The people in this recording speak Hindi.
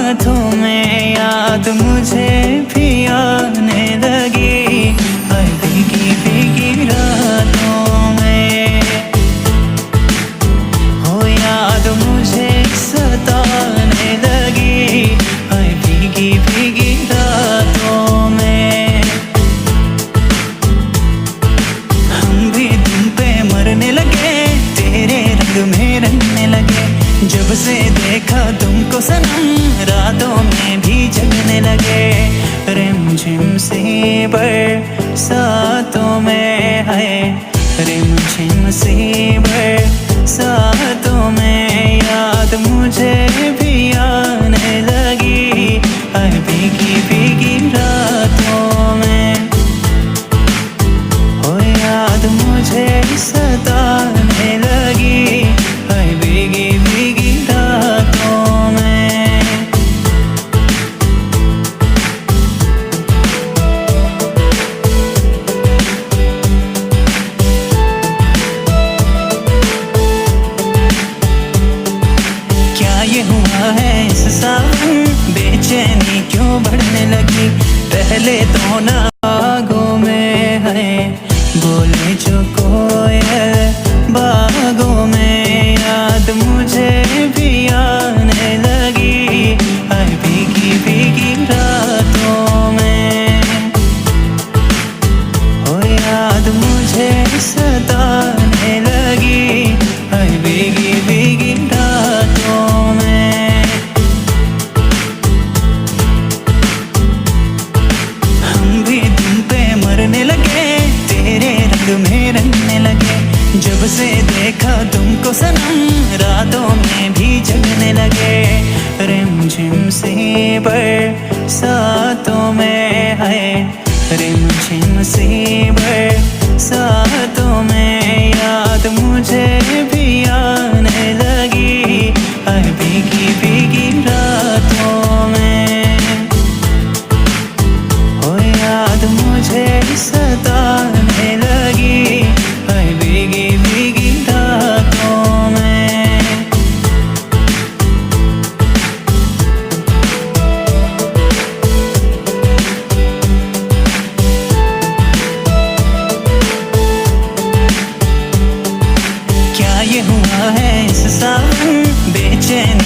हाथों में याद मुझे भी आने लगी, हर भीगी भीगी रातों में हो याद मुझे सताने लगी, हर भीगी भीगी रातों में। हम भी तुम पे मरने लगे, तेरे रंग में रंगने लगे, जब से देखा तुमको सनम रातों में भी जगने लगे। रिमझिम सी बरसातों में है, रिमझिम सी बरसातों में याद मुझे भी आने लगी, हर भीगी भीगी रातों में हो याद मुझे सताने लगी, हर भीगी भीगी रातों में। क्या ये हुआ है इस सावन, बेचैनी क्यों बढ़ने लगी, पहले तो ना बागों में है बोले जो कोयल, बागों में याद मुझे भी आने लगी, हर भीगी भीगी रातों में हो याद मुझे सताने लगी, हर भीगी भीगी रातों में। हम भी तुम पे मरने लगे, तेरे रंग में रंगने लगे, जब से देखा तुमको सनम रातों में भी जगने लगे। रिमझिम सी बरसातों में है, रिमझिम सी बरसातों में याद मुझे भी आने लगी, हर भीगी भीगी रातों में हो याद मुझे सताने लगी, हर भीगी भीगी रातों में। क्या ये हुआ है इस सावन, बेचैनी